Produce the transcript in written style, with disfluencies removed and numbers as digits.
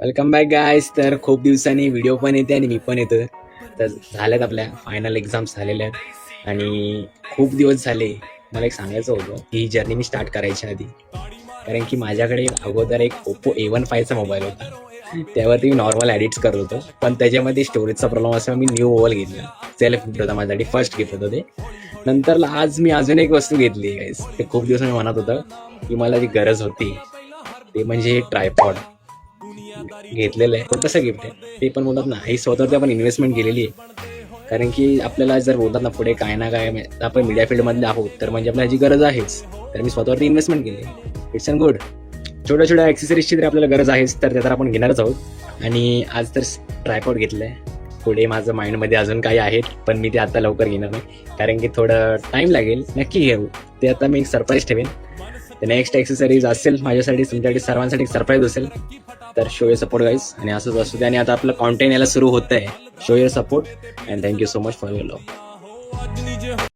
Welcome back guys. तर खूप दिवसांनी व्हिडिओ पण येते आणि मी पण येतो. तर झाल्यात आपल्या फायनल एक्झाम्स झालेल्या आहेत आणि खूप दिवस झाले. मला एक सांगायचं होतं की ही जर्नी मी स्टार्ट करायच्या आधी, कारण की माझ्याकडे अगोदर एक ओप्पो A15चा मोबाईल होता. त्यावरती मी नॉर्मल एडिट्स करत होतो, पण त्याच्यामध्ये स्टोरेजचा प्रॉब्लेम असल्यामुळे मी न्यू मोबाईल घेतला. सेल्फ गिफ्ट होता माझ्यासाठी, फर्स्ट गिफ्ट होतं ते. नंतर आज मी अजून एक वस्तू घेतली गाईस. ते खूप दिवसांनी म्हणत होतं की मला जी गरज होती ते म्हणजे ट्रायपॉड घेतलेलं आहे. छोटंसं गिफ्ट आहे ते, पण बोलतात ना ही स्वतःची आपण इन्व्हेस्टमेंट केलेली आहे. कारण की आपल्याला जर बोलतात ना पुढे काय ना काय आपण मीडिया फील्डमधले आहोत, तर म्हणजे आपल्याला ह्याची गरज आहेच. तर मी स्वतःवरती इन्व्हेस्टमेंट केली. इट्स अन गुड. छोट्या छोट्या ॲक्सेसरीजची जर आपल्याला गरज आहेच, तर त्या तर आपण घेणारच आहोत. आणि आज तर ट्रायपॉड घेतलं आहे. पुढे माझं माइंडमध्ये अजून काही आहेत, पण मी ते आता लवकर घेणार नाही, कारण की थोडं टाईम लागेल. नक्की घेऊ ते, आता मी एक सरप्राईज ठेवेन. तर नेक्स्ट ॲक्सेसरीज असेल माझ्यासाठी, तुमच्यासाठी सर्वांसाठी एक सरप्राईज असेल. तर शो युअर सपोर्ट गाईज, आणि असंच असू दे. आणि आता आपलं कॉन्टेंट यायला सुरू होतं आहे. Show your support and thank you so much for your love.